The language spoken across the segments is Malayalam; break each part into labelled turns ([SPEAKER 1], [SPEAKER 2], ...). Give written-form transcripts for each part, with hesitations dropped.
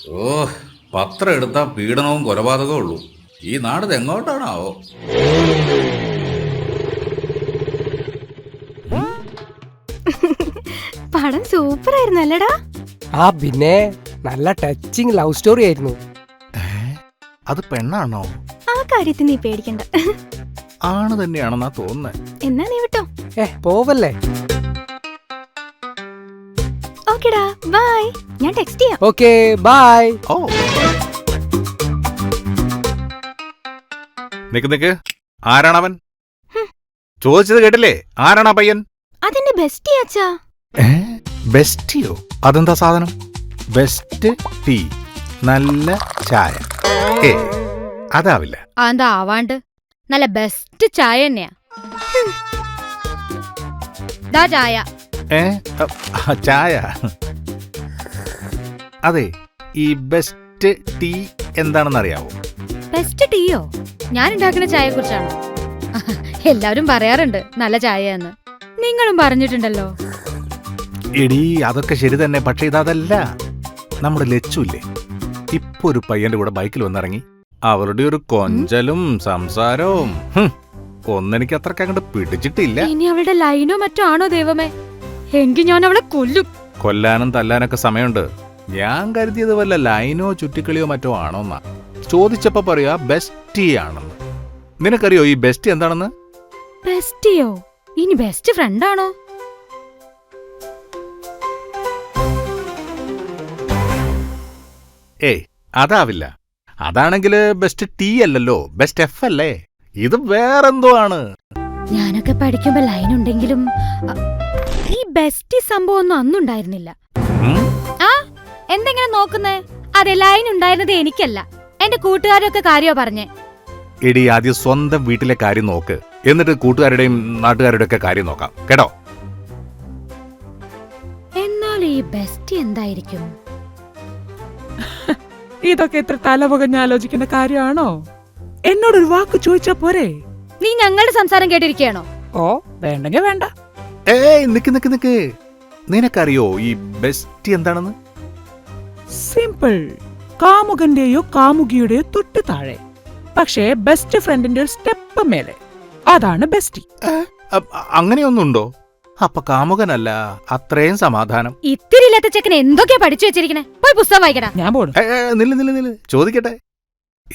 [SPEAKER 1] ഓ, പത്രം എടുത്താൽ പീഡനവും കൊലപാതകവും ഉള്ളൂ. ഈ നാട് എങ്ങോട്ടാണാവോ?
[SPEAKER 2] പടം സൂപ്പർ ആയിരുന്നു അല്ലടാ.
[SPEAKER 3] ആ പിന്നെ നല്ല ടച്ചിങ് ലവ് സ്റ്റോറി ആയിരുന്നു.
[SPEAKER 4] അത് പെണ്ണാണോ?
[SPEAKER 2] ആ കാര്യത്തിൽ നീ പേടിക്കണ്ട.
[SPEAKER 4] ആണ് തന്നെയാണെന്നാ തോന്നുന്നത്.
[SPEAKER 2] എന്നാ നീ വിട്ടോ.
[SPEAKER 3] പോവല്ലേ.
[SPEAKER 2] ഓക്കെടാ, ബൈ. ഞാൻ ടെക്സ്റ്റ് ചെയ്യാം.
[SPEAKER 3] Okay bye.
[SPEAKER 4] ഓ നിക്ക്, ആരാണവൻ? ചോദിച്ചത് കേട്ടില്ലേ? ആരാണാ പയ്യൻ?
[SPEAKER 2] അതെന്റെ ബെസ്റ്റി അച്ഛാ.
[SPEAKER 4] ബെസ്റ്റിയോ? അതെന്താ സാധനം? ബെസ്റ്റ് ടീ, നല്ല ചായ. ഏ അതാവില്ല.
[SPEAKER 5] അതെന്താ ആവാണ്ട്? നല്ല ബെസ്റ്റ് ചായ തന്നെയാ. ദാ ചായ.
[SPEAKER 4] ചായ. അതെ, ഈ ബെസ്റ്റ് ടീ എന്താണെന്ന് അറിയാവോ?
[SPEAKER 5] ബെസ്റ്റ് ടീയോ? ഞാൻ ഉണ്ടാക്കുന്ന ചായയെ കുറിച്ചാണോ? എല്ലാവരും പറയാറുണ്ട് നല്ല ചായയാന്ന്. നിങ്ങളും പറഞ്ഞിട്ടുണ്ടല്ലോ.
[SPEAKER 4] എടീ, അതൊക്കെ ശരി തന്നെ. പക്ഷെ ഇതല്ല. നമ്മുടെ ലച്ചുല്ലേ, ഇപ്പൊ ഒരു പയ്യന്റെ കൂടെ ബൈക്കിൽ വന്നിറങ്ങി. അവരുടെ ഒരു കൊഞ്ചലും സംസാരവും ഒന്നെനിക്ക് അത്രക്ക് അങ്ങോട്ട് പിടിച്ചിട്ടില്ല.
[SPEAKER 5] ഇനി അവളുടെ ലൈനോ മറ്റോ ആണോ ദൈവമേ? എങ്കിൽ ഞാൻ അവളെ കൊല്ലും.
[SPEAKER 4] കൊല്ലാനും തല്ലാനൊക്കെ സമയമുണ്ട്. ഞാൻ കരുതിയത് വല്ല ലൈനോ ചുറ്റിക്കളിയോ മറ്റോ ആണോന്നാ. ചോദിച്ചപ്പോ പറയാ ബെസ്റ്റി ആണെന്ന്. നിനക്കറിയോ ഈ ബെസ്റ്റി എന്താണെന്ന്?
[SPEAKER 5] ബെസ്റ്റിയോ? ഇനി ബെസ്റ്റ് ഫ്രണ്ട് ആണോ?
[SPEAKER 4] ഏയ്, അതാവില്ല. അതാണെങ്കിൽ ബെസ്റ്റ് ടീ അല്ലല്ലോ, ബെസ്റ്റ് എഫ് അല്ലേ? ഇത് വേറെന്തോ ആണ്.
[SPEAKER 5] ഞാനൊക്കെ പഠിക്കുമ്പോ ലൈൻ ഉണ്ടെങ്കിലും ഈ ബെസ്റ്റി സംഭവം ഒന്നും അന്നുണ്ടായിരുന്നില്ല. ആ എന്തെങ്കിലും നോക്കുന്നേ? അതെ, ലൈൻ ഉണ്ടായിരുന്നത് എനിക്കല്ല, എന്റെ കൂട്ടുകാരൊക്കെ കാര്യോ പറഞ്ഞേ.
[SPEAKER 4] എടി, ആദ്യം സ്വന്തം വീട്ടിലെ കാര്യം നോക്ക്, എന്നിട്ട് കൂട്ടുകാരുടെയും നാട്ടുകാരുടെ ഒക്കെ കാര്യം നോക്കാം, കേട്ടോ?
[SPEAKER 5] എന്നാൽ ഈ ബെസ്റ്റി എന്തായിരിക്കും?
[SPEAKER 6] ഇതൊക്കെ ഇത്ര തലപുകഞ്ഞ് ആലോചിക്കുന്ന കാര്യമാണോ? എന്നോടൊരു വാക്ക് ചോദിച്ചാ പോരെ?
[SPEAKER 5] നീ ഞങ്ങളുടെ സംസാരം കേട്ടിരിക്കുകയാണോ?
[SPEAKER 6] ഓ, വേണ്ടെങ്കിൽ വേണ്ട.
[SPEAKER 4] ഏയ്, നിക്ക്. നിനക്കറിയോ ഈ ബെസ്റ്റി എന്താണെന്ന്?
[SPEAKER 6] സിമ്പിൾ. കാമുകന്റെയോ കാമുകിയുടെയോ തൊട്ട് താഴെ, പക്ഷേ ബെസ്റ്റ് ഫ്രണ്ടിന്റെ ഒരു സ്റ്റെപ്പ് മേലെ. അതാണ് ബെസ്റ്റി.
[SPEAKER 4] അങ്ങനെയൊന്നുണ്ടോ? അപ്പൊ കാമുകനല്ല, അത്രയും സമാധാനം.
[SPEAKER 5] ഇത്തിരി ഇല്ലാത്ത ചെക്കൻ എന്തൊക്കെയാ പഠിച്ചു വെച്ചിരിക്കണേ? പോയി പുസ്തകം വായിക്കടാ.
[SPEAKER 6] ഞാൻ പോടും.
[SPEAKER 4] നില്ല് ചോദിക്കട്ടെ.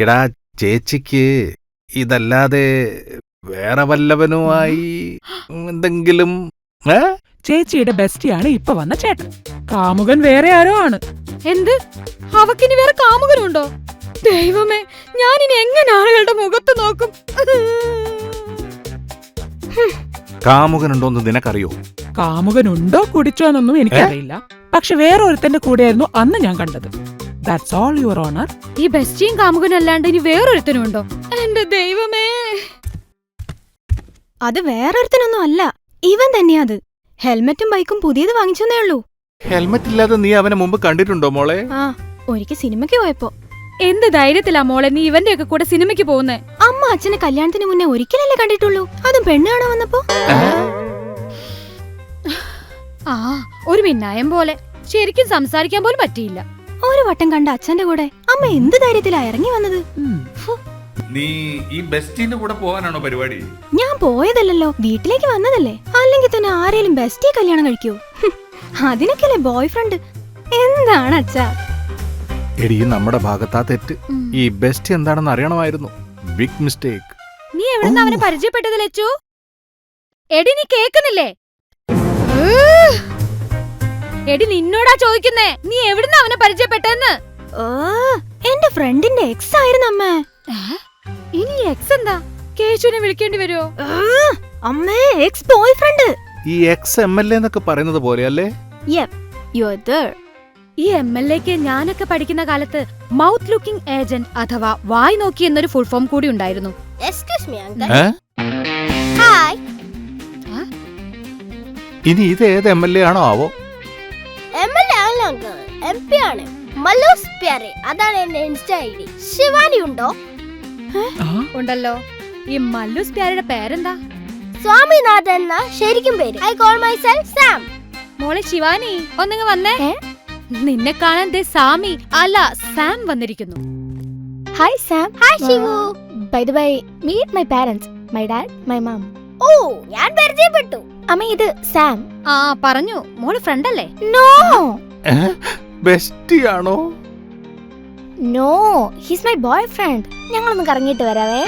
[SPEAKER 4] എടാ, ചേച്ചിക്ക് ഇതല്ലാതെ വേറെ വല്ലവനുമായി എന്തെങ്കിലും?
[SPEAKER 6] ചേച്ചിയുടെ ബെസ്റ്റിയാണ് ഇപ്പൊ വന്ന ചേട്ടൻ. കാമുകൻ വേറെ ആരോ ആണ്.
[SPEAKER 5] എന്ത്? അവക്കിനി വേറെ കാമുകനുണ്ടോ? ദൈവമേ, ഞാനിനി എങ്ങനെ ആളുകളുടെ മുഖത്ത് നോക്കും?
[SPEAKER 4] കാമുകനുണ്ടോന്ന് നിനക്കറിയോ?
[SPEAKER 6] കാമുകനുണ്ടോ കുടിച്ചോന്നൊന്നും എനിക്കറിയില്ല, പക്ഷെ വേറെ ഒരുത്തന്റെ കൂടെയായിരുന്നു അന്ന് ഞാൻ കണ്ടത്. That's all your honour.
[SPEAKER 5] ഈ ബെസ്റ്റിയും കാമുകനും അല്ലാണ്ട് ഇനി വേറൊരുത്തനും ഉണ്ടോ? എന്റെ ദൈവമേ!
[SPEAKER 2] അത് വേറൊരുത്തനൊന്നും അല്ല, ഇവൻ തന്നെയാ അത്. ഹെൽമെറ്റും ബൈക്കും പുതിയത് വാങ്ങിച്ചെന്നേ ഉള്ളൂ.
[SPEAKER 4] ഹെൽമെറ്റ് ഇല്ലാതെ നീ അവനെ മുമ്പ് കണ്ടിട്ടുണ്ടോ മോളെ?
[SPEAKER 2] ആ, ഒരിക്കൽ സിനിമയ്ക്ക് പോയപ്പോ.
[SPEAKER 5] എന്ത് ധൈര്യത്തിലാ മോളെ നീ ഇവന്റെ ഒക്കെ കൂടെ സിനിമയ്ക്ക് പോകുന്നേ?
[SPEAKER 2] അമ്മ അച്ഛനെ കല്യാണത്തിന് മുന്നേ ഒരിക്കലല്ലേ കണ്ടിട്ടുള്ളൂ, അതും പെണ്ണ് കാണാൻ വന്നപ്പോ.
[SPEAKER 5] ആ, ഒരു മിന്നായം പോലെ. ശരിക്കും സംസാരിക്കാൻ പോലും പറ്റിയില്ല.
[SPEAKER 2] ഒരു വട്ടം കണ്ട അച്ഛന്റെ കൂടെ അമ്മ എന്ത് ധൈര്യത്തിലാ ഇറങ്ങി വന്നത്.
[SPEAKER 1] നീ ഈ ബെസ്റ്റിന്റെ കൂടെ പോകാനാണോ പരിപാടി?
[SPEAKER 2] ഞാൻ പോയതല്ലോ, വീട്ടിലേക്ക് വന്നതല്ലേ. അല്ലെങ്കിൽ തന്നെ ആരേലും ബെസ്റ്റിയെ കല്യാണം കഴിക്കൂ? അതിനൊക്കെയല്ലേ ബോയ് ഫ്രണ്ട്. എന്താണ് അച്ഛാ?
[SPEAKER 4] എടി, നമ്മുടെ ഭാഗത്താ തെറ്റ്. ഈ ബെസ്റ്റ് എന്താണെന്ന് അറിയണമായിരുന്നു. Big mistake.
[SPEAKER 5] നീ എവിടുന്ന് അവനെ പരിചയപ്പെട്ടത് ലച്ചു? എടി, നീ കേക്കുന്നില്ലേ? എടി, നിന്നോടാ ചോദിക്കുന്നേ, നീ എവിടുന്ന് അവനെ പരിചയപ്പെട്ടെന്ന്?
[SPEAKER 2] എന്റെ ഫ്രണ്ടിന്റെ എക്സ് ആയിരുന്നു അമ്മ.
[SPEAKER 5] ഇനി എക്സ് എന്താ? കേശുവിനെ വിളിക്കേണ്ടി വരുമോ?
[SPEAKER 2] അമ്മേ, എക്സ് ബോയ് ഫ്രണ്ട്.
[SPEAKER 4] ഈ എക്സ് MLA എന്നൊക്കെ പറയുന്നത് പോലെയല്ലേ?
[SPEAKER 5] ഈ MLAക്ക് ഞാനൊക്കെ പഠിക്കുന്ന കാലത്ത് മൗത്ത് ലുക്കിംഗ് ഏജന്റ് അഥവാ വായ് നോക്കി എന്നൊരു ഫുൾ ഫോം കൂടി ഉണ്ടായിരുന്നു.
[SPEAKER 4] ഇനി ഇത് ഏത് MLA ആണോ ആവോ?
[SPEAKER 7] MP ആണ്. മല്ലൂസ് പ്യാരെ, അതാണ് എന്റെ ഇൻസ്റ്റാ ID. ശിവാനി ഉണ്ടോ?
[SPEAKER 5] ഉണ്ടല്ലോ. ഈ മല്ലൂസ് പ്യാരയുടെ പേരെന്താ?
[SPEAKER 7] സ്വാമിനാഥൻ എന്നാ ശരിക്കും പേര്. I call myself Sam.
[SPEAKER 5] മോളെ ശിവാനി, ഒന്നിങ്ങ് വന്നേ. നിന്നെ കാണാൻ ദേ സാമി അല്ല സാം വന്നിരിക്കുന്നു.
[SPEAKER 2] Hi Sam.
[SPEAKER 7] Hi Shivu.
[SPEAKER 2] By the by, meet my parents, my dad, my mum.
[SPEAKER 7] ഓ ഞാൻ പരിചയപ്പെട്ടു.
[SPEAKER 2] അമ്മ ഇത് സാം.
[SPEAKER 5] ആ പറഞ്ഞു, മോള് ഫ്രണ്ട് അല്ലേ?
[SPEAKER 2] നോ
[SPEAKER 4] ബെസ്റ്റിയാണോ?
[SPEAKER 2] No, he's my boyfriend. ഞങ്ങളൊന്ന് കറങ്ങിയിട്ട് വരാവേ.